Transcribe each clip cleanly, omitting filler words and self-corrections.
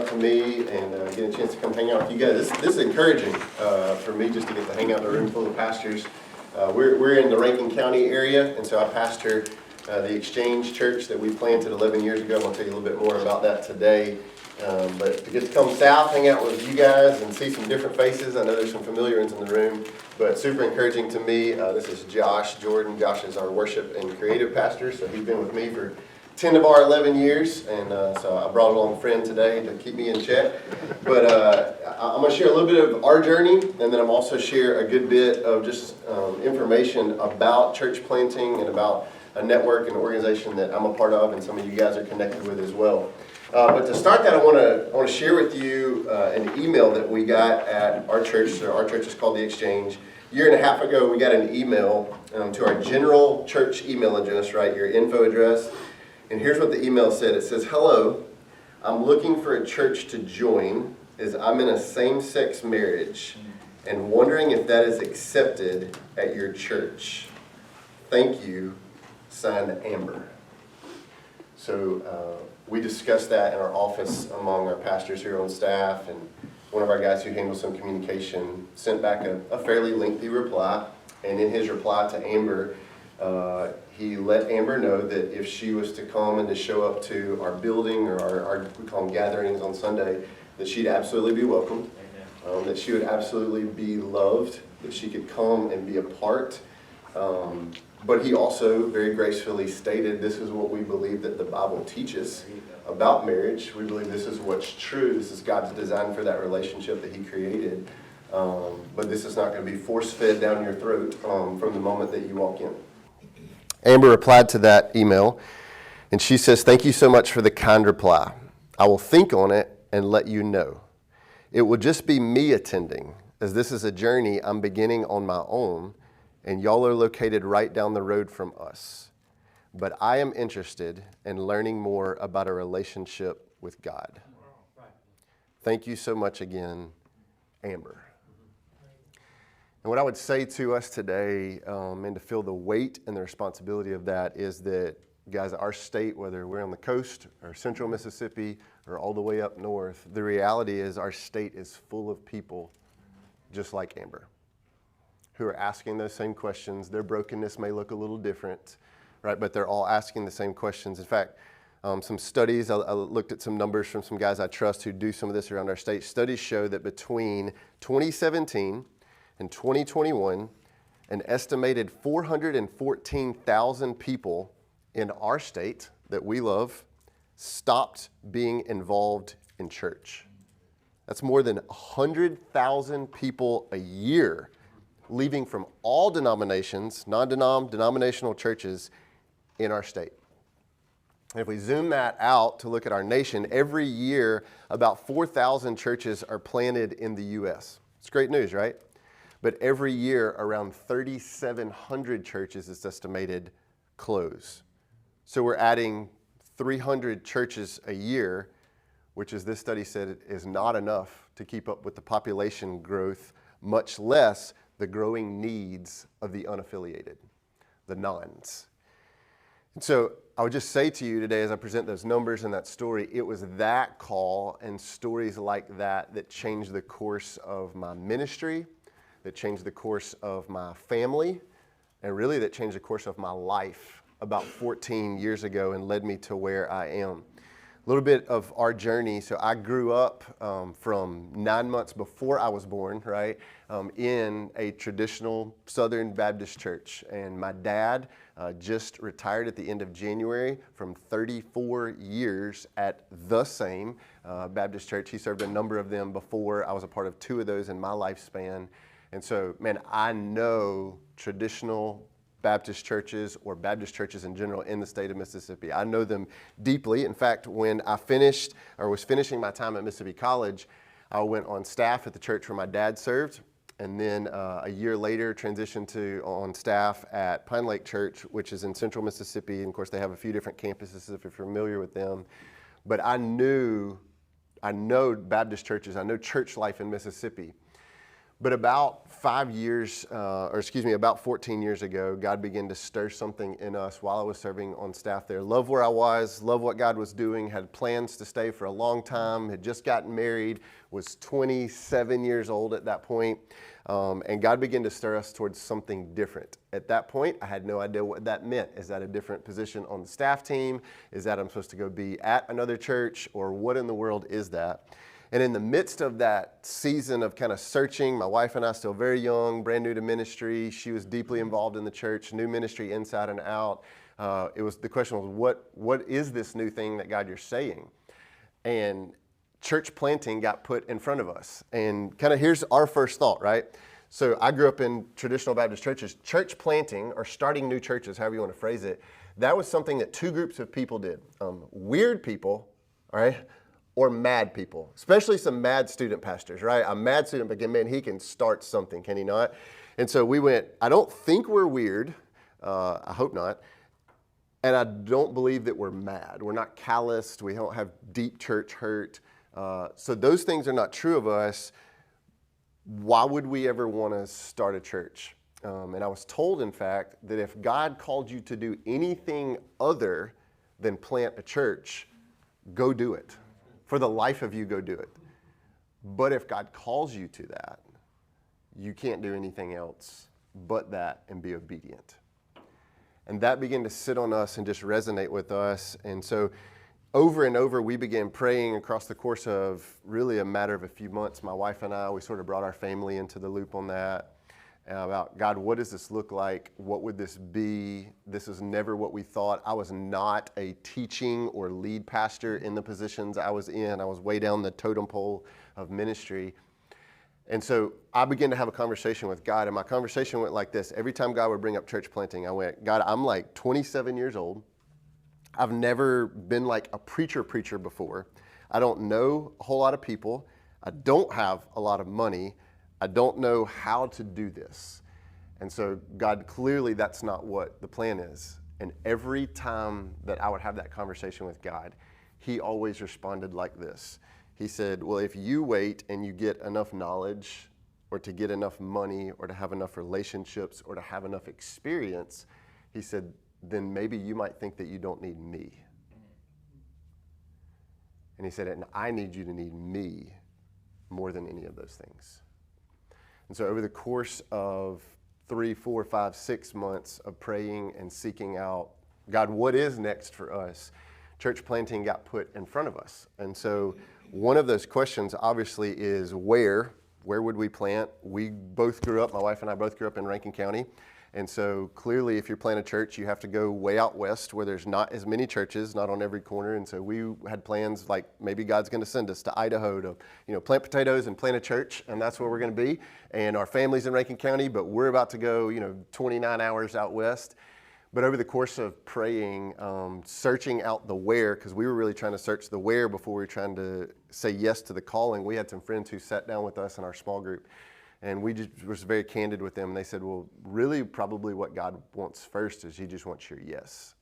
out to me and get a chance to come hang out with you guys. This is encouraging for me just to get to hang out in a room full of pastors. We're in the Rankin County area, and so I pastor the Exchange Church that we planted 11 years ago. I'm going to tell you a little bit more about that today. But to get to come south, hang out with you guys, and see some different faces. I know there's some familiar ones in the room, but super encouraging to me. This is Josh Jordan. Josh is our worship and creative pastor, so he's been with me for 10 of our 11 years, and so I brought along a friend today to keep me in check. But I'm going to share a little bit of our journey, and then I'm also share a good bit of just information about church planting and about a network and organization that I'm a part of, and some of you guys are connected with as well. But to start that, I want to share with you an email that we got at our church. So our church is called The Exchange. A year and a half ago, we got an email to our general church email address, right, your info address. And here's what the email said. It says, "Hello, I'm looking for a church to join as I'm in a same-sex marriage and wondering if that is accepted at your church. Thank you, signed Amber." So we discussed that in our office among our pastors here on staff, and one of our guys who handles some communication sent back a fairly lengthy reply. And in his reply to Amber, he let Amber know that if she was to come and to show up to our building or our we call them gatherings on Sunday, that she'd absolutely be welcomed, that she would absolutely be loved, that she could come and be a part. But he also very gracefully stated this is what we believe that the Bible teaches about marriage. We believe this is what's true. This is God's design for that relationship that he created. But this is not going to be force-fed down your throat from the moment that you walk in. Amber replied to that email, and she says, "Thank you so much for the kind reply. I will think on it and let you know. It will just be me attending, as this is a journey I'm beginning on my own, and y'all are located right down the road from us. But I am interested in learning more about a relationship with God. Thank you so much again, Amber." And what I would say to us today, and to feel the weight and the responsibility of that, is that, guys, our state, whether we're on the coast or central Mississippi or all the way up north, the reality is our state is full of people just like Amber, who are asking those same questions. Their brokenness may look a little different, right? But they're all asking the same questions. In fact, some studies, I looked at some numbers from some guys I trust who do some of this around our state. Studies show that between 2017 and 2021, an estimated 414,000 people in our state that we love stopped being involved in church. That's more than 100,000 people a year leaving from all denominations, non-denominational churches in our state. And if we zoom that out to look at our nation, every year about 4,000 churches are planted in the U.S. It's great news, right? But every year around 3,700 churches, it's estimated, close. So we're adding 300 churches a year, which, as this study said, is not enough to keep up with the population growth, much less the growing needs of the unaffiliated, the nones. And so I would just say to you today, as I present those numbers and that story, it was that call and stories like that that changed the course of my ministry, that changed the course of my family, and really that changed the course of my life about 14 years ago and led me to where I am. A little bit of our journey. So I grew up from 9 months before I was born, right, in a traditional Southern Baptist church. And my dad just retired at the end of January from 34 years at the same Baptist church. He served a number of them before. I was a part of 2 of those in my lifespan. And so, man, I know traditional Baptist churches or Baptist churches in general in the state of Mississippi. I know them deeply. In fact, when I was finishing my time at Mississippi College, I went on staff at the church where my dad served, and then a year later transitioned on staff at Pine Lake Church, which is in central Mississippi. And of course, they have a few different campuses if you're familiar with them. But I know Baptist churches, I know church life in Mississippi. But about about 14 years ago, God began to stir something in us while I was serving on staff there. Loved where I was, loved what God was doing, had plans to stay for a long time, had just gotten married, was 27 years old at that point. And God began to stir us towards something different. At that point, I had no idea what that meant. Is that a different position on the staff team? Is that I'm supposed to go be at another church? Or what in the world is that? And in the midst of that season of kind of searching, my wife and I still very young, brand new to ministry. She was deeply involved in the church, new ministry inside and out. The question was, what is this new thing that God you're saying? And church planting got put in front of us. And kind of here's our first thought, right? So I grew up in traditional Baptist churches. Church planting, or starting new churches, however you want to phrase it, that was something that two groups of people did. Weird people, all right, or mad people, especially some mad student pastors, right? A mad student, but man, he can start something, can he not? And so we went, I don't think we're weird. I hope not. And I don't believe that we're mad. We're not calloused. We don't have deep church hurt. So those things are not true of us. Why would we ever want to start a church? And I was told, in fact, that if God called you to do anything other than plant a church, go do it. For the life of you, go do it. But if God calls you to that, you can't do anything else but that and be obedient. And that began to sit on us and just resonate with us. And so over and over, we began praying across the course of really a matter of a few months. My wife and I, we sort of brought our family into the loop on that. About, God, what does this look like? What would this be? This is never what we thought. I was not a teaching or lead pastor in the positions I was in. I was way down the totem pole of ministry. And so I began to have a conversation with God, and my conversation went like this. Every time God would bring up church planting, I went, God, I'm like 27 years old. I've never been like a preacher before. I don't know a whole lot of people. I don't have a lot of money. I don't know how to do this. And so, God, clearly that's not what the plan is. And every time that I would have that conversation with God, he always responded like this. He said, well, if you wait and you get enough knowledge, or to get enough money, or to have enough relationships, or to have enough experience, he said, then maybe you might think that you don't need me. And he said, and I need you to need me more than any of those things. And so over the course of 3, 4, 5, 6 months of praying and seeking out, God, what is next for us? Church planting got put in front of us. And so one of those questions obviously is where would we plant? We both grew up, my wife and I both grew up in Rankin County. And so clearly if you're planting a church, you have to go way out west where there's not as many churches, not on every corner. And so we had plans like maybe God's going to send us to Idaho to, plant potatoes and plant a church, and that's where we're going to be. And our family's in Rankin County, but we're about to go, 29 hours out west. But over the course of praying, searching out the where, because we were really trying to search the where before we were trying to say yes to the calling, we had some friends who sat down with us in our small group. And we just was very candid with them. And they said, well, really probably what God wants first is he just wants your yes.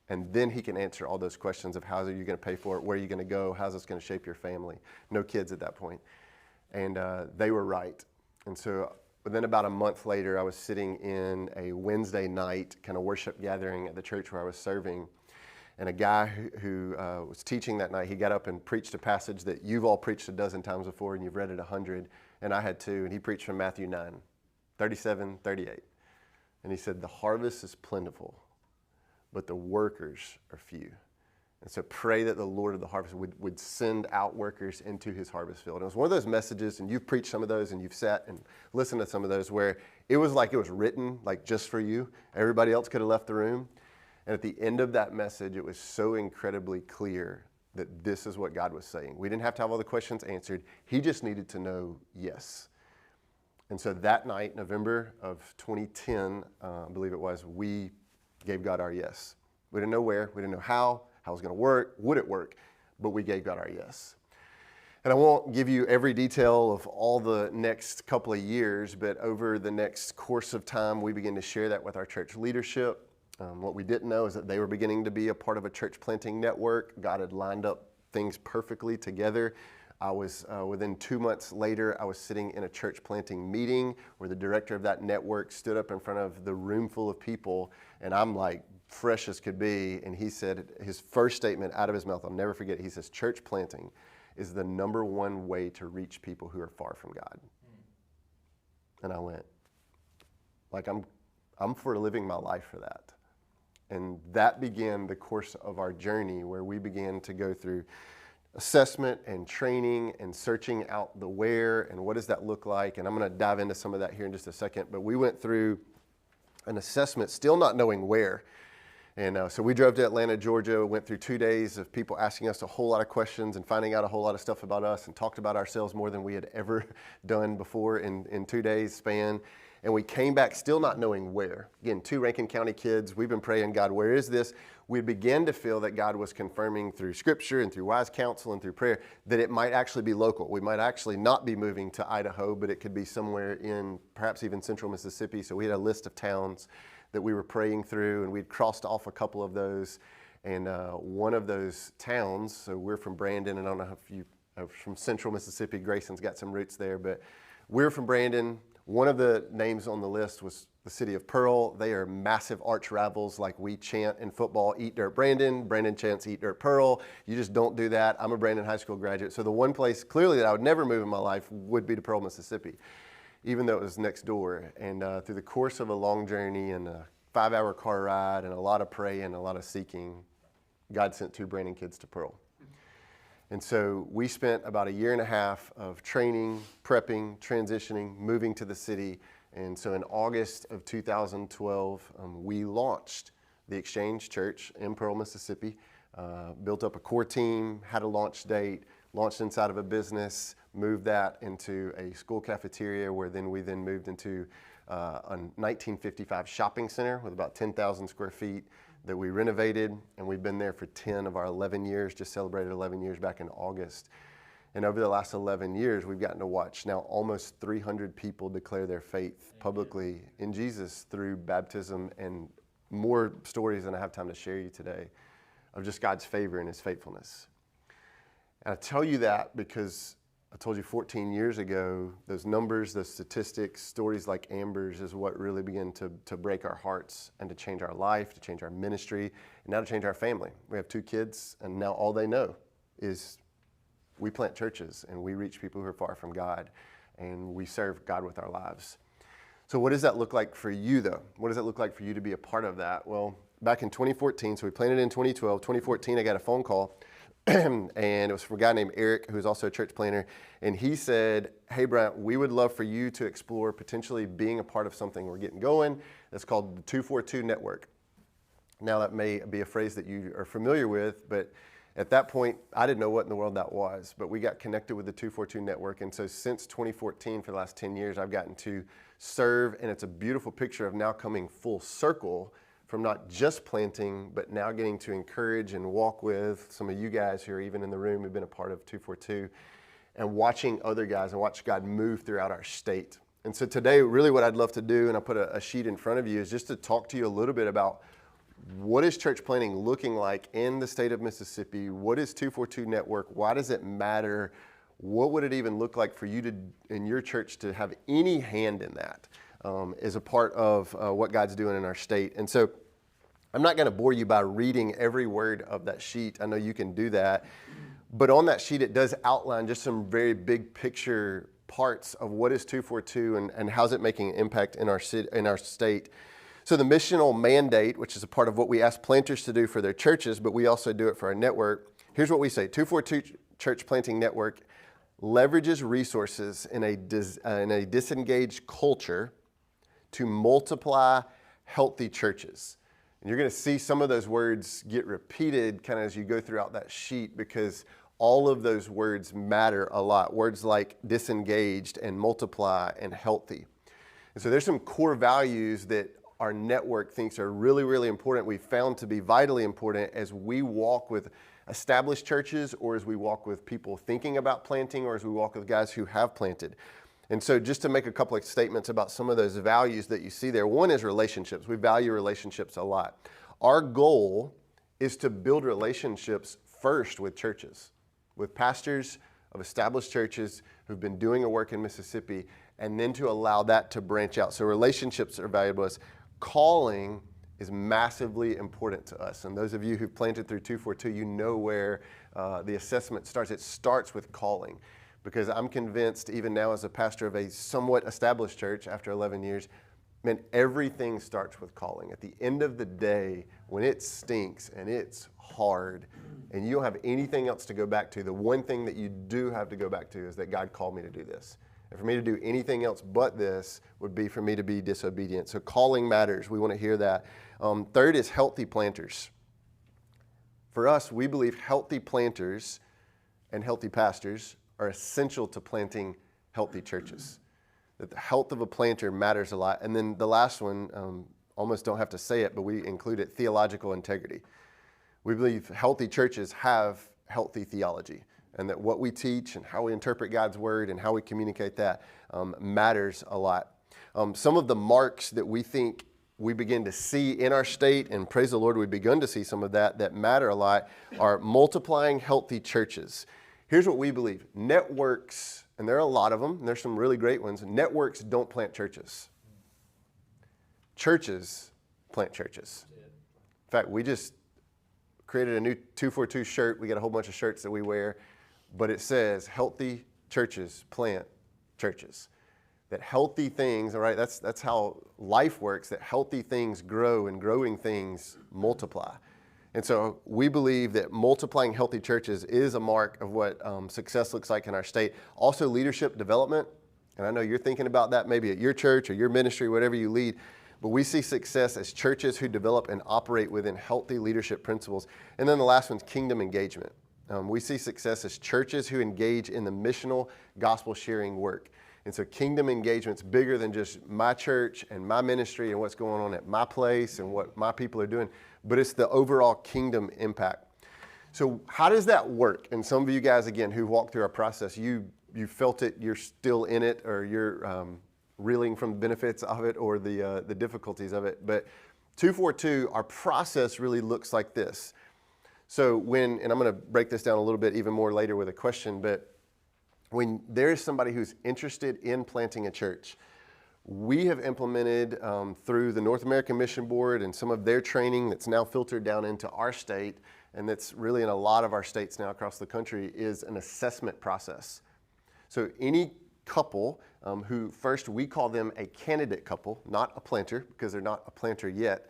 And then he can answer all those questions of how are you going to pay for it, where are you going to go, how's this going to shape your family. No kids at that point. And they were right. And so then about a month later, I was sitting in a Wednesday night kind of worship gathering at the church where I was serving. And a guy who was teaching that night, he got up and preached a passage that you've all preached a dozen times before and you've read it 100. And I had too, and he preached from Matthew 9, 37, 38. And he said, the harvest is plentiful, but the workers are few. And so pray that the Lord of the harvest would send out workers into his harvest field. And it was one of those messages, and you've preached some of those, and you've sat and listened to some of those, where it was like it was written like just for you. Everybody else could have left the room. And at the end of that message, it was so incredibly clear that this is what God was saying. We didn't have to have all the questions answered. He just needed to know yes. And so that night, November of 2010, I believe it was, we gave God our yes. We didn't know where, we didn't know how it was going to work, would it work, but we gave God our yes. And I won't give you every detail of all the next couple of years, but over the next course of time, we began to share that with our church leadership. What we didn't know is that they were beginning to be a part of a church planting network. God had lined up things perfectly together. I was, within 2 months later, I was sitting in a church planting meeting where the director of that network stood up in front of the room full of people, and I'm like fresh as could be, and he said, his first statement out of his mouth, I'll never forget it, he says, church planting is the number one way to reach people who are far from God. And I went, like, I'm for living my life for that. And that began the course of our journey, where we began to go through assessment and training and searching out the where and what does that look like. And I'm going to dive into some of that here in just a second. But we went through an assessment, still not knowing where. And so we drove to Atlanta, Georgia, went through 2 days of people asking us a whole lot of questions and finding out a whole lot of stuff about us, and talked about ourselves more than we had ever done before in 2 days span. And we came back still not knowing where. Again, 2 Rankin County kids, we've been praying, God, where is this? We began to feel that God was confirming through scripture and through wise counsel and through prayer that it might actually be local. We might actually not be moving to Idaho, but it could be somewhere in perhaps even central Mississippi. So we had a list of towns that we were praying through, and we'd crossed off a couple of those. And one of those towns, so we're from Brandon, and I don't know if you are from central Mississippi. Grayson's got some roots there, but we're from Brandon. One of the names on the list was the city of Pearl. They are massive arch rivals, like we chant in football, eat dirt Brandon. Brandon chants eat dirt Pearl. You just don't do that. I'm a Brandon High School graduate. So the one place clearly that I would never move in my life would be to Pearl, Mississippi, even though it was next door. And through the course of a long journey and a 5-hour car ride and a lot of praying, a lot of seeking, God sent 2 Brandon kids to Pearl. And so we spent about 1.5 years of training, prepping, transitioning, moving to the city. And so in August of 2012, we launched the Exchange Church in Pearl, Mississippi, built up a core team, had a launch date, launched inside of a business, moved that into a school cafeteria, where we then moved into a 1955 shopping center with about 10,000 square feet that we renovated, and we've been there for 10 of our 11 years, just celebrated 11 years back in August. And over the last 11 years, we've gotten to watch now almost 300 people declare their faith publicly in Jesus through baptism, and more stories than I have time to share you today of just God's favor and his faithfulness. And I tell you that because I told you 14 years ago, those numbers, those statistics, stories like Amber's is what really began to break our hearts and to change our life, to change our ministry, and now to change our family. We have 2 kids, and now all they know is we plant churches and we reach people who are far from God, and we serve God with our lives. So what does that look like for you, though? What does it look like for you to be a part of that? Well, back in 2014, so we planted in 2012, 2014, I got a phone call. And it was from a guy named Eric, who's also a church planner. And he said, hey, Bryant, we would love for you to explore potentially being a part of something we're getting going that's called the 242 Network. Now, that may be a phrase that you are familiar with, but at that point, I didn't know what in the world that was. But we got connected with the 242 Network. And so since 2014, for the last 10 years, I've gotten to serve. And it's a beautiful picture of now coming full circle from not just planting, but now getting to encourage and walk with some of you guys who are even in the room who've been a part of 242, and watching other guys and watch God move throughout our state. And so today, really what I'd love to do, and I put a sheet in front of you, is just to talk to you a little bit about what is church planting looking like in the state of Mississippi? What is 242 Network? Why does it matter? What would it even look like for you to, in your church, to have any hand in that as a part of what God's doing in our state? And so I'm not going to bore you by reading every word of that sheet. I know you can do that. But on that sheet, it does outline just some very big picture parts of what is 242 and how's it making an impact in our state. So the missional mandate, which is a part of what we ask planters to do for their churches, but we also do it for our network. Here's what we say. 242 Church Planting Network leverages resources in a disengaged culture to multiply healthy churches. And you're going to see some of those words get repeated kind of as you go throughout that sheet, because all of those words matter a lot. Words like disengaged and multiply and healthy. And so there's some core values that our network thinks are really, really important. We've found to be vitally important as we walk with established churches, or as we walk with people thinking about planting, or as we walk with guys who have planted. And so just to make a couple of statements about some of those values that you see there. One is relationships. We value relationships a lot. Our goal is to build relationships first with churches, with pastors, of established churches who've been doing a work in Mississippi, and then to allow that to branch out. So relationships are valuable to us. Calling is massively important to us. And those of you who've planted through 242, you know where the assessment starts. It starts with calling. Because I'm convinced, even now as a pastor of a somewhat established church after 11 years, man, everything starts with calling. At the end of the day, when it stinks and it's hard and you don't have anything else to go back to, the one thing that you do have to go back to is that God called me to do this. And for me to do anything else but this would be for me to be disobedient. So calling matters. We want to hear that. Third is healthy planters. For us, we believe healthy planters and healthy pastors are essential to planting healthy churches. That the health of a planter matters a lot. And then the last one, almost don't have to say it, but we include it, theological integrity. We believe healthy churches have healthy theology, and that what we teach and how we interpret God's word and how we communicate that matters a lot. Some of the marks that we think we begin to see in our state, and praise the Lord, we've begun to see some of that matter a lot, are multiplying healthy churches. Here's what we believe. Networks, and there are a lot of them, and there's some really great ones, networks don't plant churches. Churches plant churches. In fact, we just created a new 242 shirt. We got a whole bunch of shirts that we wear, but it says, healthy churches plant churches. That healthy things, all right, that's how life works, that healthy things grow and growing things multiply. And so we believe that multiplying healthy churches is a mark of what success looks like in our state. Also, leadership development. And I know you're thinking about that maybe at your church or your ministry, whatever you lead. But we see success as churches who develop and operate within healthy leadership principles. And then the last one's kingdom engagement. We see success as churches who engage in the missional gospel sharing work. And so kingdom engagement's bigger than just my church and my ministry and what's going on at my place and what my people are doing, but it's the overall kingdom impact. So how does that work? And some of you guys, again, who walked through our process, you felt it, you're still in it, or you're reeling from the benefits of it or the difficulties of it. But 242, our process really looks like this. So and I'm going to break this down a little bit even more later with a question, but when there is somebody who's interested in planting a church, we have implemented through the North American Mission Board and some of their training that's now filtered down into our state, and that's really in a lot of our states now across the country, is an assessment process. So any couple who first, we call them a candidate couple, not a planter, because they're not a planter yet,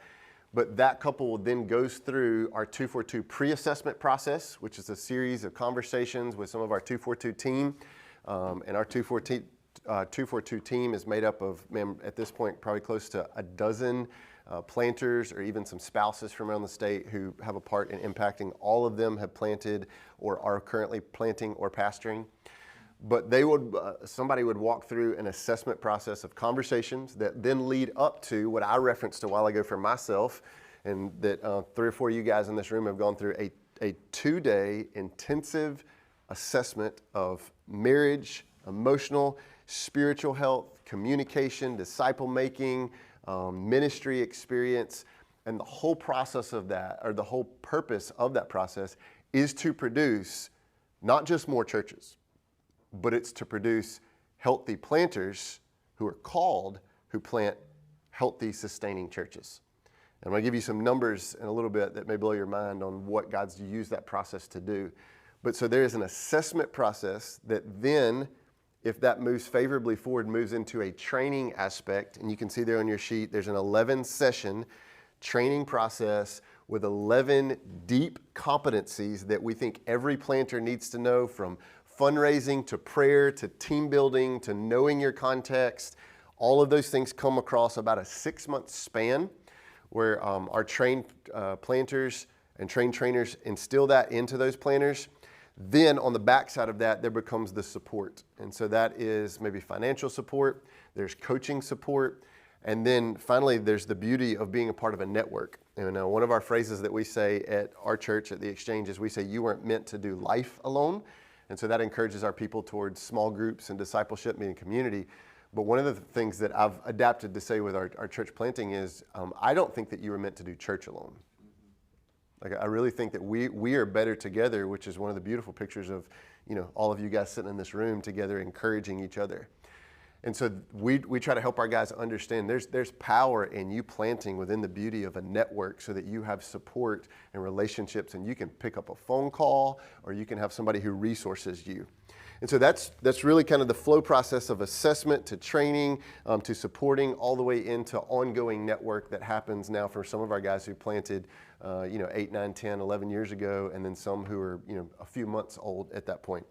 but that couple then goes through our 242 pre-assessment process, which is a series of conversations with some of our 242 team. And our 242 team is made up of, at this point, probably close to a dozen planters or even some spouses from around the state who have a part in impacting. All of them have planted or are currently planting or pastoring. But somebody would walk through an assessment process of conversations that then lead up to what I referenced a while ago for myself, and that 3 or 4 of you guys in this room have gone through a 2-day intensive assessment of marriage, emotional, spiritual health, communication, disciple making, ministry experience, and the whole process of that, or the whole purpose of that process, is to produce not just more churches, but it's to produce healthy planters who are called, who plant healthy, sustaining churches. And I'm going to give you some numbers in a little bit that may blow your mind on what God's used that process to do. But so there is an assessment process that then, if that moves favorably forward, moves into a training aspect. And you can see there on your sheet, there's an 11-session training process with 11 deep competencies that we think every planter needs to know, from fundraising to prayer to team building to knowing your context. All of those things come across about a 6-month span where our trained planters and trained trainers instill that into those planters. Then on the backside of that, there becomes the support. And so that is maybe financial support, there's coaching support, and then finally there's the beauty of being a part of a network. And one of our phrases that we say at our church at the Exchange is we say, you weren't meant to do life alone. And so that encourages our people towards small groups and discipleship, meaning community. But one of the things that I've adapted to say with our church planting is, I don't think that you were meant to do church alone. Like, I really think that we are better together, which is one of the beautiful pictures of, all of you guys sitting in this room together encouraging each other. And so we try to help our guys understand there's power in you planting within the beauty of a network so that you have support and relationships, and you can pick up a phone call or you can have somebody who resources you. And so that's really kind of the flow process of assessment to training to supporting all the way into ongoing network that happens now for some of our guys who planted 8, 9, 10, 11 years ago, and then some who are a few months old at that point.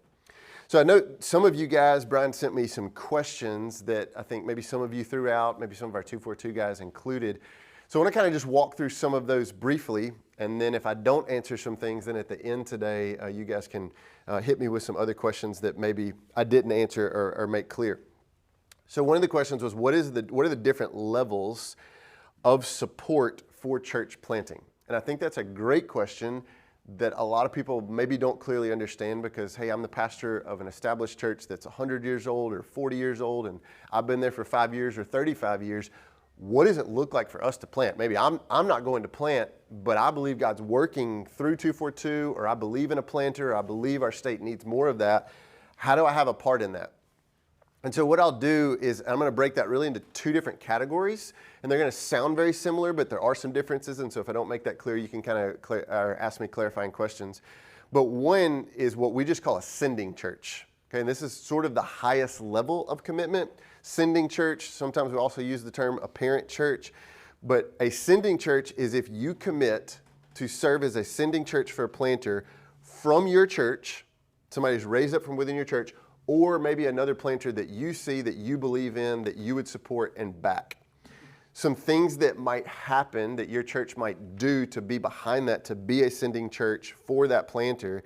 So I know some of you guys, Brian sent me some questions that I think maybe some of you threw out, maybe some of our 242 guys included. So I want to kind of just walk through some of those briefly, and then if I don't answer some things, then at the end today, you guys can hit me with some other questions that maybe I didn't answer or make clear. So one of the questions was, what are the different levels of support for church planting? And I think that's a great question that a lot of people maybe don't clearly understand because, hey, I'm the pastor of an established church that's 100 years old or 40 years old, and I've been there for 5 years or 35 years. What does it look like for us to plant? Maybe I'm not going to plant, but I believe God's working through 242, or I believe in a planter, or I believe our state needs more of that. How do I have a part in that? And so what I'll do is I'm going to break that really into two different categories, and they're going to sound very similar, but there are some differences. And so if I don't make that clear, you can kind of ask me clarifying questions. But one is what we just call a sending church. Okay, and this is sort of the highest level of commitment. Sending church, sometimes we also use the term a parent church, but a sending church is if you commit to serve as a sending church for a planter from your church, somebody who's raised up from within your church, or maybe another planter that you see, that you believe in, that you would support and back. Some things that might happen that your church might do to be behind that, to be a sending church for that planter,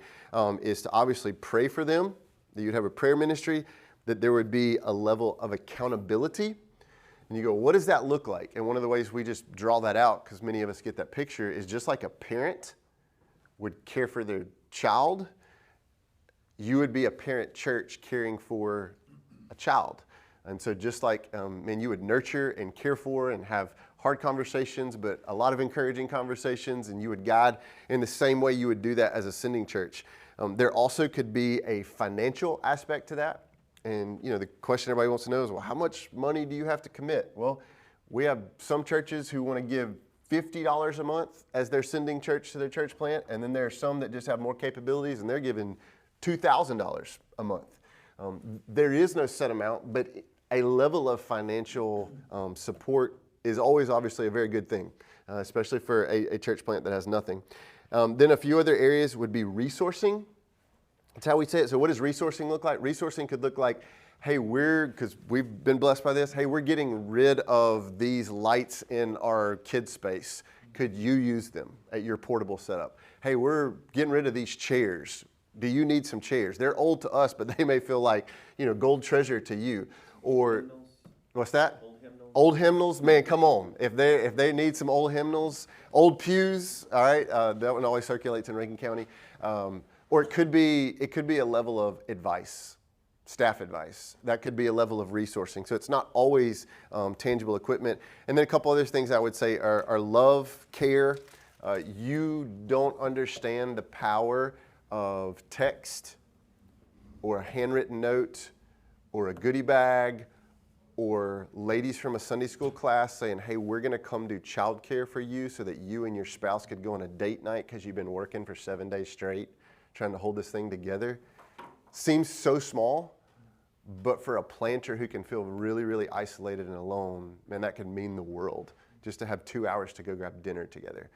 is to obviously pray for them, that you'd have a prayer ministry, that there would be a level of accountability. And you go, what does that look like? And one of the ways we just draw that out, because many of us get that picture, is just like a parent would care for their child, you would be a parent church caring for a child. And so just like, you would nurture and care for and have hard conversations, but a lot of encouraging conversations, and you would guide in the same way you would do that as a sending church. There also could be a financial aspect to that. And, the question everybody wants to know is, well, how much money do you have to commit? Well, we have some churches who want to give $50 a month as their sending church to their church plant, and then there are some that just have more capabilities, and they're giving $2,000 a month. There is no set amount, but a level of financial support is always obviously a very good thing, especially for a church plant that has nothing. Then a few other areas would be resourcing. That's how we say it. So what does resourcing look like? Resourcing could look like, hey, because we've been blessed by this, hey, we're getting rid of these lights in our kids' space. Could you use them at your portable setup? Hey, we're getting rid of these chairs. Do you need some chairs? They're old to us, but they may feel like, gold treasure to you. Or, hymnals. What's that? Old hymnals. Man, come on. If they need some old hymnals, old pews, all right, that one always circulates in Rankin County. Or it could be a level of advice, staff advice. That could be a level of resourcing. So it's not always tangible equipment. And then a couple other things I would say are love, care. You don't understand the power of text or a handwritten note or a goodie bag or ladies from a Sunday school class saying, hey, we're going to come do childcare for you so that you and your spouse could go on a date night because you've been working for 7 days straight trying to hold this thing together. Seems so small, but for a planter who can feel really, really isolated and alone, man, that can mean the world just to have 2 hours to go grab dinner together.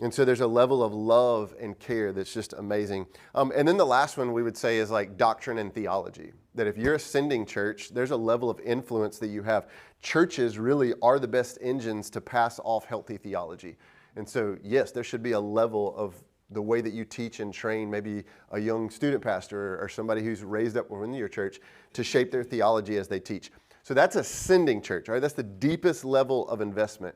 And so there's a level of love and care that's just amazing. And then the last one we would say is like doctrine and theology. That if you're a sending church, there's a level of influence that you have. Churches really are the best engines to pass off healthy theology. And so, yes, there should be a level of the way that you teach and train maybe a young student pastor or somebody who's raised up within your church to shape their theology as they teach. So that's a sending church, right? That's the deepest level of investment.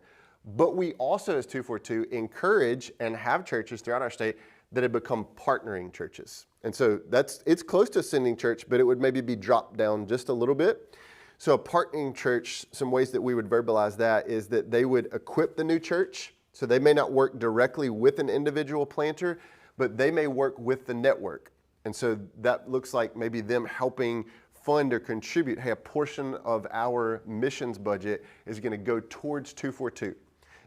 But we also, as 242, encourage and have churches throughout our state that have become partnering churches. And so it's close to a sending church, but it would maybe be dropped down just a little bit. So a partnering church, some ways that we would verbalize that is that they would equip the new church. So they may not work directly with an individual planter, but they may work with the network. And so that looks like maybe them helping fund or contribute. Hey, a portion of our missions budget is going to go towards 242.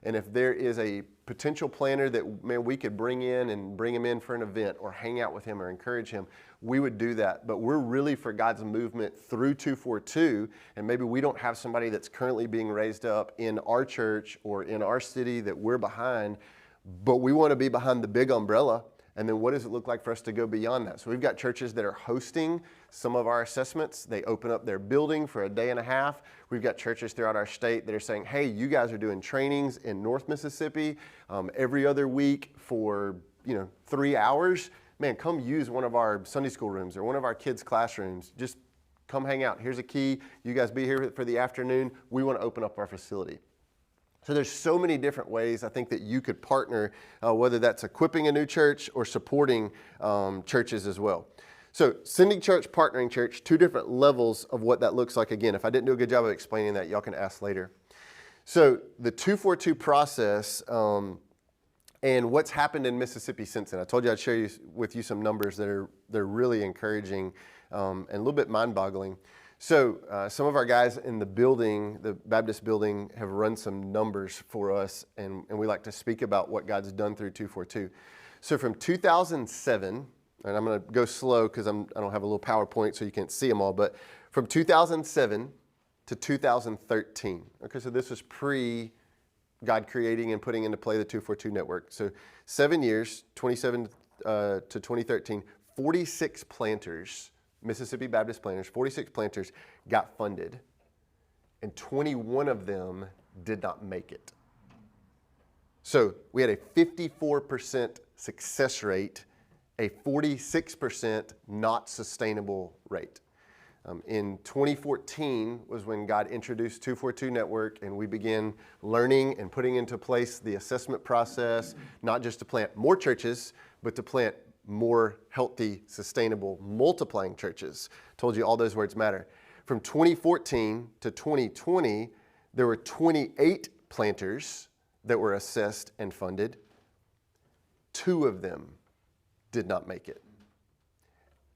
And if there is a potential planner that we could bring in and bring him in for an event or hang out with him or encourage him, we would do that. But we're really for God's movement through 242. And maybe we don't have somebody that's currently being raised up in our church or in our city that we're behind, but we want to be behind the big umbrella. And then what does it look like for us to go beyond that? So we've got churches that are hosting some of our assessments. They open up their building for a day and a half. We've got churches throughout our state that are saying, hey, you guys are doing trainings in North Mississippi every other week for 3 hours. Man, come use one of our Sunday school rooms or one of our kids' classrooms. Just come hang out. Here's a key. You guys be here for the afternoon. We want to open up our facility. So there's so many different ways I think that you could partner, whether that's equipping a new church or supporting churches as well. So sending church, partnering church, two different levels of what that looks like. Again, if I didn't do a good job of explaining that, y'all can ask later. So the 242 process and what's happened in Mississippi since then. I told you I'd share with you some numbers they're really encouraging and a little bit mind-boggling. So some of our guys in the building, the Baptist building, have run some numbers for us, and we like to speak about what God's done through 242. So from 2007, and I'm going to go slow because I don't have a little PowerPoint so you can't see them all, but from 2007 to 2013. Okay, so this was pre-God creating and putting into play the 242 network. So 7 years, 27 to 2013, 46 planters, Mississippi Baptist planters, 46 planters got funded, and 21 of them did not make it. So we had a 54% success rate, a 46% not sustainable rate. In 2014 was when God introduced 242 Network, and we began learning and putting into place the assessment process, not just to plant more churches, but to plant more healthy, sustainable, multiplying churches. Told you all those words matter. From 2014 to 2020, there were 28 planters that were assessed and funded. 2 of them did not make it.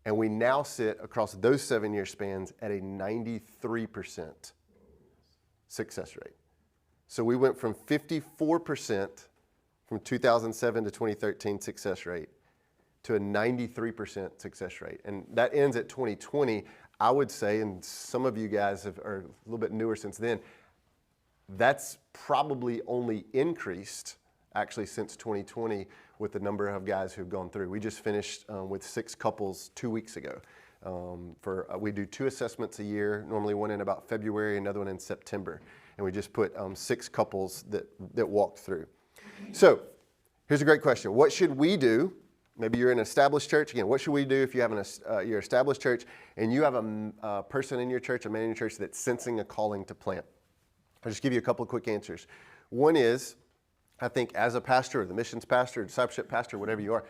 And we now sit across those 7-year spans at a 93% success rate. So we went from 54% from 2007 to 2013 success rate to a 93% success rate. And that ends at 2020. I would say, and some of you guys are a little bit newer since then, that's probably only increased actually since 2020 with the number of guys who've gone through. We just finished with 6 couples 2 weeks ago. We do 2 assessments a year, normally one in about February, another one in September. And we just put 6 couples that walked through. So here's a great question. What should we do? Maybe you're in an established church. Again, what should we do if you have your established church and you have a person in your church, a man in your church that's sensing a calling to plant? I'll just give you a couple of quick answers. One is, I think as a pastor or the missions pastor or discipleship pastor, whatever you are,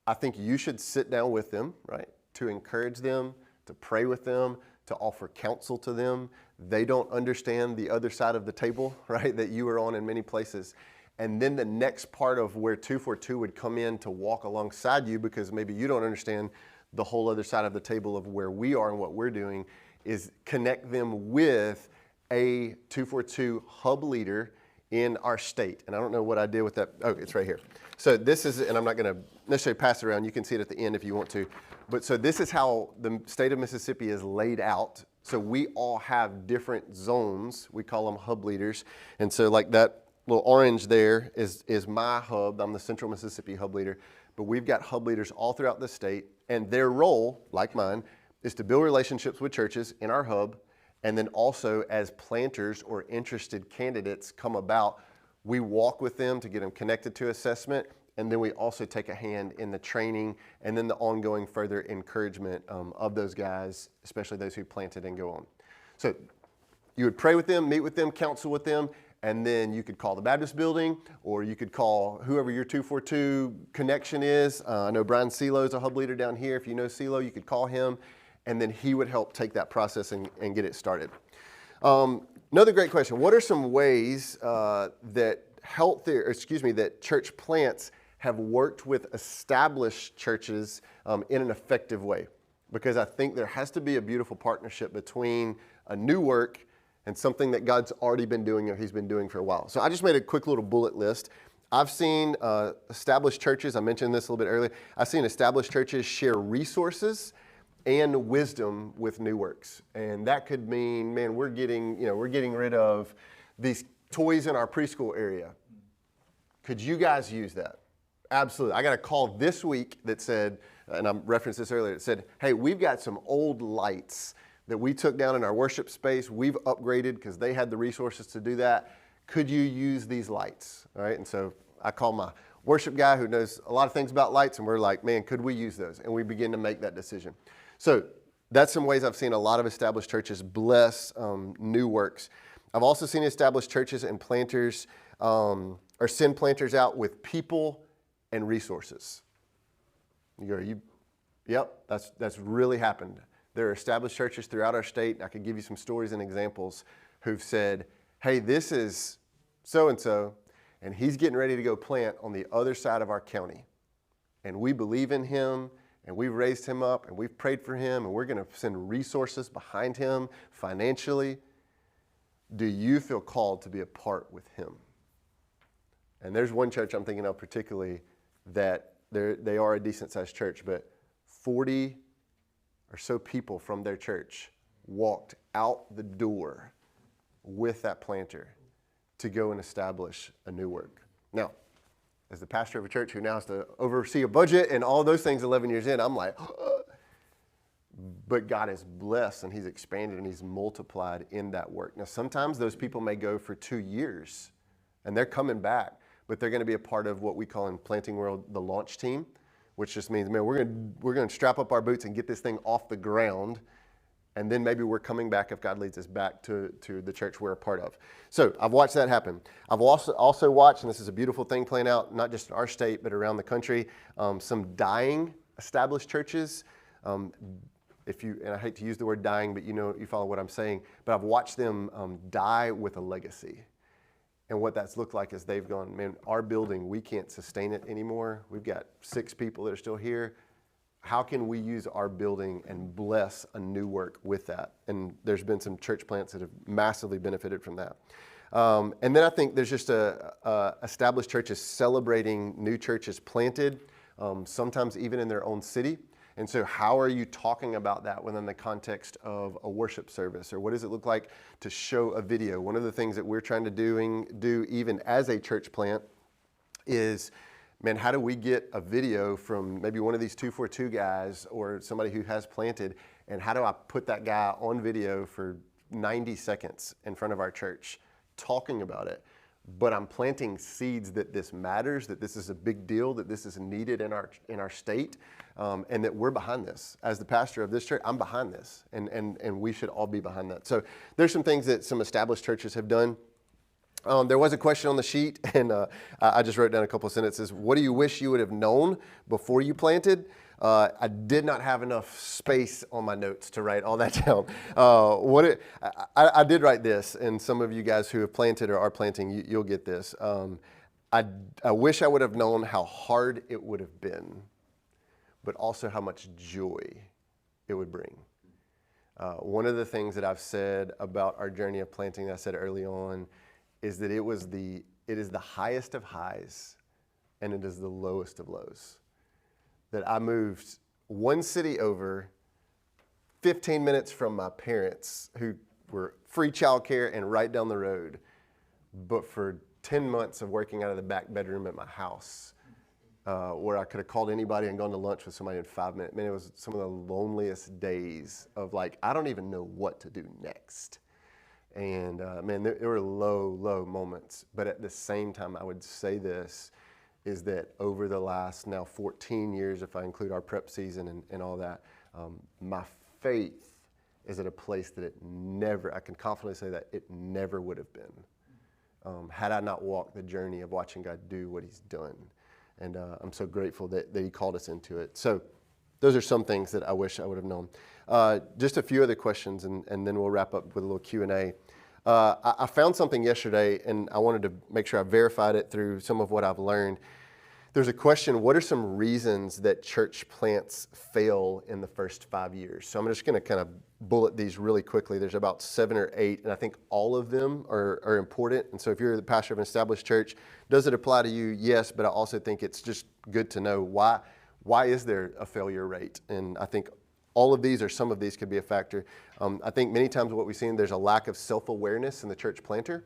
I think you should sit down with them, right, to encourage them, to pray with them, to offer counsel to them. They don't understand the other side of the table, right, that you are on in many places. And then the next part of where 242 would come in to walk alongside you, because maybe you don't understand the whole other side of the table of where we are and what we're doing, is connect them with a 242 hub leader in our state. And I don't know what I did with that. Oh, it's right here. So this is, and I'm not going to necessarily pass it around. You can see it at the end if you want to. But so this is how the state of Mississippi is laid out. So we all have different zones. We call them hub leaders. And so like that little orange there is my hub. I'm the Central Mississippi hub leader. But we've got hub leaders all throughout the state. And their role, like mine, is to build relationships with churches in our hub. And then also as planters or interested candidates come about, we walk with them to get them connected to assessment. And then we also take a hand in the training and then the ongoing further encouragement of those guys, especially those who planted and go on. So you would pray with them, meet with them, counsel with them, and then you could call the Baptist building, or you could call whoever your 242 connection is. I know Brian CeeLo is a hub leader down here. If you know CeeLo, you could call him, and then he would help take that process and get it started. Another great question. What are some ways that church plants have worked with established churches in an effective way, because I think there has to be a beautiful partnership between a new work and something that God's already been doing or he's been doing for a while. So I just made a quick little bullet list. I've seen established churches, I mentioned this a little bit earlier, I've seen established churches share resources and wisdom with new works. And that could mean, man, we're getting rid of these toys in our preschool area. Could you guys use that? Absolutely. I got a call this week that said, and I referenced this earlier, it said, hey, we've got some old lights that we took down in our worship space. We've upgraded because they had the resources to do that. Could you use these lights? All right. And so I call my worship guy who knows a lot of things about lights, and we're like, man, could we use those? And we begin to make that decision. So that's some ways I've seen a lot of established churches bless new works. I've also seen established churches and planters or send planters out with people and resources. You go, yep, that's really happened. There are established churches throughout our state, and I could give you some stories and examples who've said, hey, this is so-and-so, and he's getting ready to go plant on the other side of our county. And we believe in him, and we've raised him up, and we've prayed for him, and we're going to send resources behind him financially. Do you feel called to be a part with him? And there's one church I'm thinking of particularly that they are a decent-sized church, but 40 or so people from their church walked out the door with that planter to go and establish a new work. Now, as the pastor of a church who now has to oversee a budget and all those things 11 years in, I'm like, but God has blessed and he's expanded and he's multiplied in that work. Now, sometimes those people may go for 2 years and they're coming back, but they're going to be a part of what we call in planting world the launch team, which just means, man, we're going to strap up our boots and get this thing off the ground. And then maybe we're coming back if God leads us back to the church we're a part of. So I've watched that happen. I've also watched, and this is a beautiful thing playing out, not just in our state, but around the country, some dying established churches. And I hate to use the word dying, but you follow what I'm saying, but I've watched them die with a legacy. And what that's looked like is they've gone, man, our building, we can't sustain it anymore. We've got 6 people that are still here. How can we use our building and bless a new work with that? And there's been some church plants that have massively benefited from that. And then I think there's just established churches celebrating new churches planted, sometimes even in their own city. And so how are you talking about that within the context of a worship service? Or what does it look like to show a video? One of the things that we're trying to do even as a church plant is, man, how do we get a video from maybe one of these 242 guys or somebody who has planted, and how do I put that guy on video for 90 seconds in front of our church talking about it? But I'm planting seeds that this matters, that this is a big deal, that this is needed in our state, and that we're behind this. As the pastor of this church, I'm behind this, and we should all be behind that. So there's some things that some established churches have done. There was a question on the sheet, and I just wrote down a couple of sentences. What do you wish you would have known before you planted? I did not have enough space on my notes to write all that down. I did write this, and some of you guys who have planted or are planting, you'll get this. I wish I would have known how hard it would have been, but also how much joy it would bring. One of the things that I've said about our journey of planting, that I said early on, is that it is the highest of highs and it is the lowest of lows. That I moved one city over, 15 minutes from my parents who were free childcare and right down the road, but for 10 months of working out of the back bedroom at my house, where I could have called anybody and gone to lunch with somebody in 5 minutes. Man, it was some of the loneliest days of like, I don't even know what to do next. And man, there were low moments. But at the same time, I would say this, is that over the last now 14 years, if I include our prep season and all that, my faith is at a place that I can confidently say that it never would have been had I not walked the journey of watching God do what he's done. And I'm so grateful that he called us into it. So those are some things that I wish I would have known. Just a few other questions, and then we'll wrap up with a little Q&A. I found something yesterday, and I wanted to make sure I verified it through some of what I've learned. There's a question, what are some reasons that church plants fail in the first 5 years? So I'm just going to kind of bullet these really quickly. There's about 7 or 8, and I think all of them are important. And so if you're the pastor of an established church, does it apply to you? Yes, but I also think it's just good to know why is there a failure rate? And I think all of these or some of these could be a factor. I think many times what we've seen, there's a lack of self-awareness in the church planter.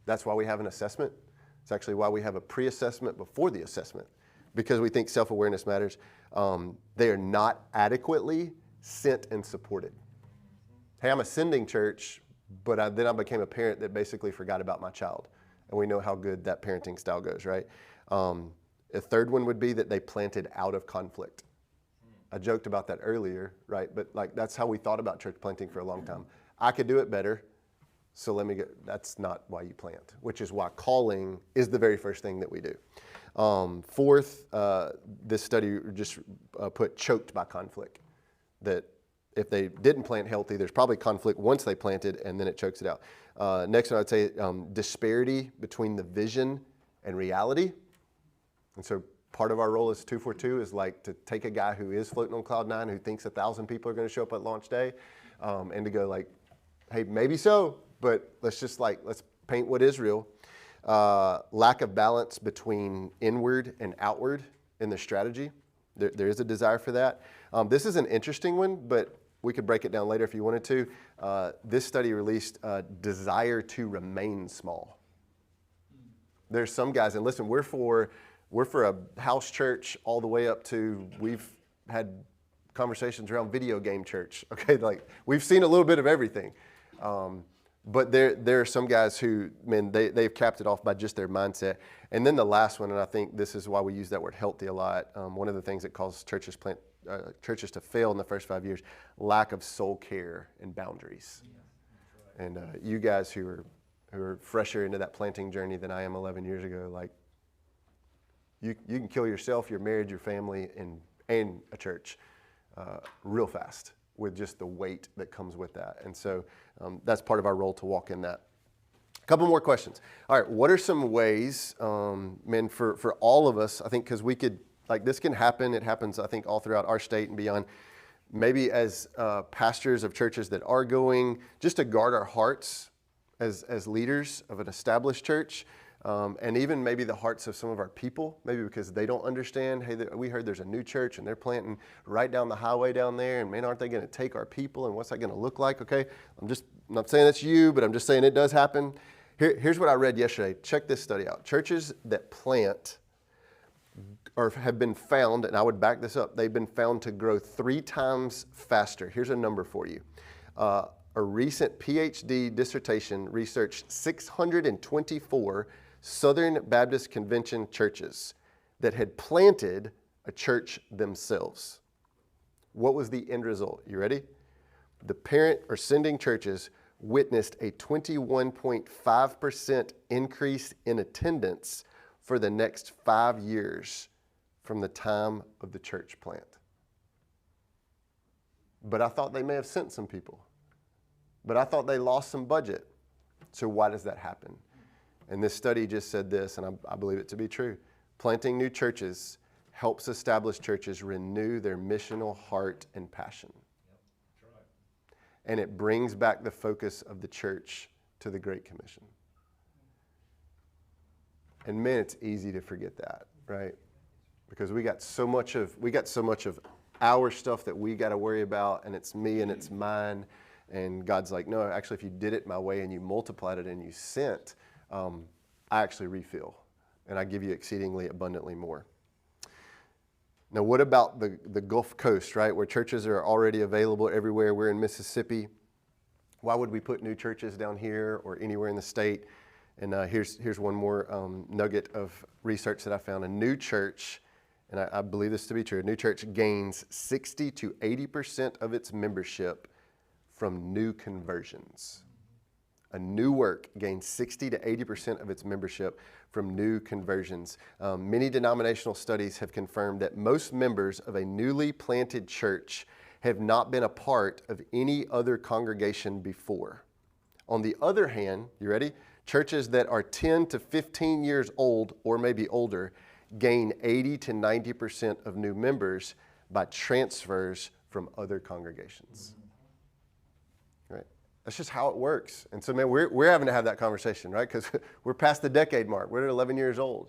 That's why we have an assessment. It's actually why we have a pre-assessment before the assessment, because we think self-awareness matters. They are not adequately sent and supported. Hey, I'm a sending church, but then I became a parent that basically forgot about my child. And we know how good that parenting style goes, right? A third one would be that they planted out of conflict. I joked about that earlier, right? But like that's how we thought about church planting for a long time. I could do it better. So let me get, that's not why you plant, which is why calling is the very first thing that we do. Fourth, this study just put choked by conflict, that if they didn't plant healthy, there's probably conflict once they planted and then it chokes it out. Next one, I'd say disparity between the vision and reality. And so part of our role as 242 is like to take a guy who is floating on cloud 9, who thinks 1,000 people are going to show up at launch day, and to go like, hey, maybe so, but let's paint what is real. Lack of balance between inward and outward in their strategy. There is a desire for that. This is an interesting one, but we could break it down later if you wanted to. This study released desire to remain small. There's some guys, and listen, we're for a house church all the way up to, we've had conversations around video game church. Okay, like we've seen a little bit of everything. But there are some guys who, man, they've capped it off by just their mindset. And then the last one, and I think this is why we use that word healthy a lot. One of the things that causes churches to fail in the first 5 years, lack of soul care and boundaries. Yeah, right. And you guys who are fresher into that planting journey than I am 11 years ago, like you can kill yourself, your marriage, your family, and a church real fast, with just the weight that comes with that. And so that's part of our role to walk in that. A couple more questions. All right, what are some ways, man, for all of us, I think, because we could, like this can happen, it happens, I think, all throughout our state and beyond, maybe as pastors of churches that are going, just to guard our hearts as leaders of an established church, and even maybe the hearts of some of our people, maybe because they don't understand, hey, we heard there's a new church and they're planting right down the highway down there, and man, aren't they going to take our people, and what's that going to look like? Okay, I'm not saying that's you, but I'm just saying it does happen. Here's what I read yesterday. Check this study out. Churches that plant or have been found, and I would back this up, they've been found to grow 3 times faster. Here's a number for you. A recent PhD dissertation researched 624 Southern Baptist Convention churches that had planted a church themselves. What was the end result? You ready? The parent or sending churches witnessed a 21.5% increase in attendance for the next 5 years from the time of the church plant. But I thought they may have sent some people. But I thought they lost some budget. So why does that happen? And this study just said this, and I believe it to be true. Planting new churches helps established churches renew their missional heart and passion. Yep, right. And it brings back the focus of the church to the Great Commission. And man, it's easy to forget that, right? Because we got so much of our stuff that we got to worry about, and it's me and it's mine. And God's like, no, actually, if you did it my way and you multiplied it and you sent, I actually refill, and I give you exceedingly abundantly more. Now, what about the Gulf Coast, right, where churches are already available everywhere? We're in Mississippi. Why would we put new churches down here or anywhere in the state? And here's one more nugget of research that I found. A new church, and I believe this to be true, a new church gains 60 to 80% of its membership from new conversions. A new work gains 60 to 80% of its membership from new conversions. Many denominational studies have confirmed that most members of a newly planted church have not been a part of any other congregation before. On the other hand, you ready? Churches that are 10 to 15 years old or maybe older gain 80 to 90% of new members by transfers from other congregations. Right? That's just how it works. And so, man, we're having to have that conversation, right? Because we're past the decade mark. We're at 11 years old.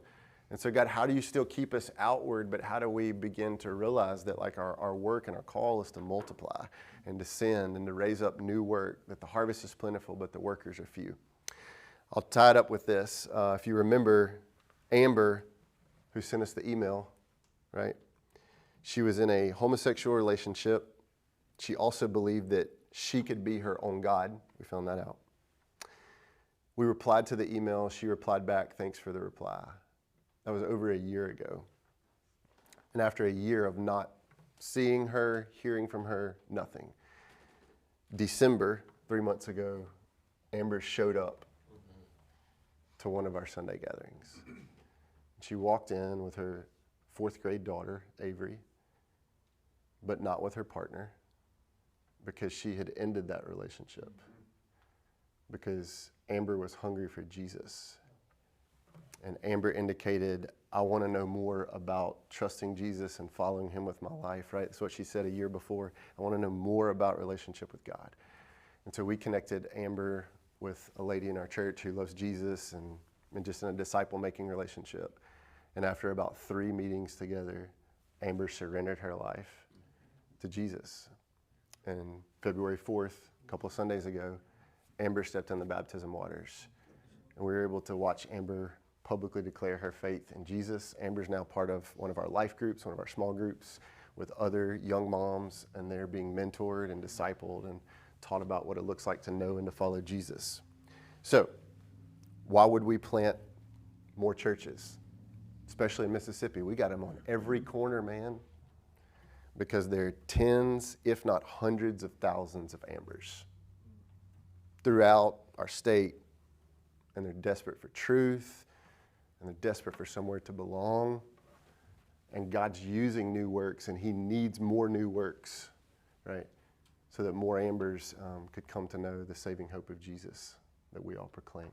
And so, God, how do you still keep us outward, but how do we begin to realize that, like, our work and our call is to multiply and to send and to raise up new work, that the harvest is plentiful, but the workers are few. I'll tie it up with this. If you remember Amber, who sent us the email, right? She was in a homosexual relationship. She also believed that she could be her own God. We found that out. We replied to the email. She replied back, "Thanks for the reply." That was over a year ago. And after a year of not seeing her, hearing from her, nothing. December, 3 months ago, Amber showed up to one of our Sunday gatherings. She walked in with her 4th grade daughter, Avery, but not with her partner, because she had ended that relationship. Because Amber was hungry for Jesus. And Amber indicated, "I want to know more about trusting Jesus and following him with my life," right? That's what she said a year before. "I want to know more about relationship with God." And so we connected Amber with a lady in our church who loves Jesus and just in a disciple-making relationship. And after about 3 meetings together, Amber surrendered her life to Jesus. And February 4th, a couple of Sundays ago, Amber stepped in the baptism waters. And we were able to watch Amber publicly declare her faith in Jesus. Amber's now part of one of our life groups, one of our small groups with other young moms, and they're being mentored and discipled and taught about what it looks like to know and to follow Jesus. So, why would we plant more churches? Especially in Mississippi. We got them on every corner, man. Because there are tens, if not hundreds of thousands of Ambers throughout our state. And they're desperate for truth. And they're desperate for somewhere to belong. And God's using new works, and he needs more new works, right? So that more Ambers could come to know the saving hope of Jesus that we all proclaim.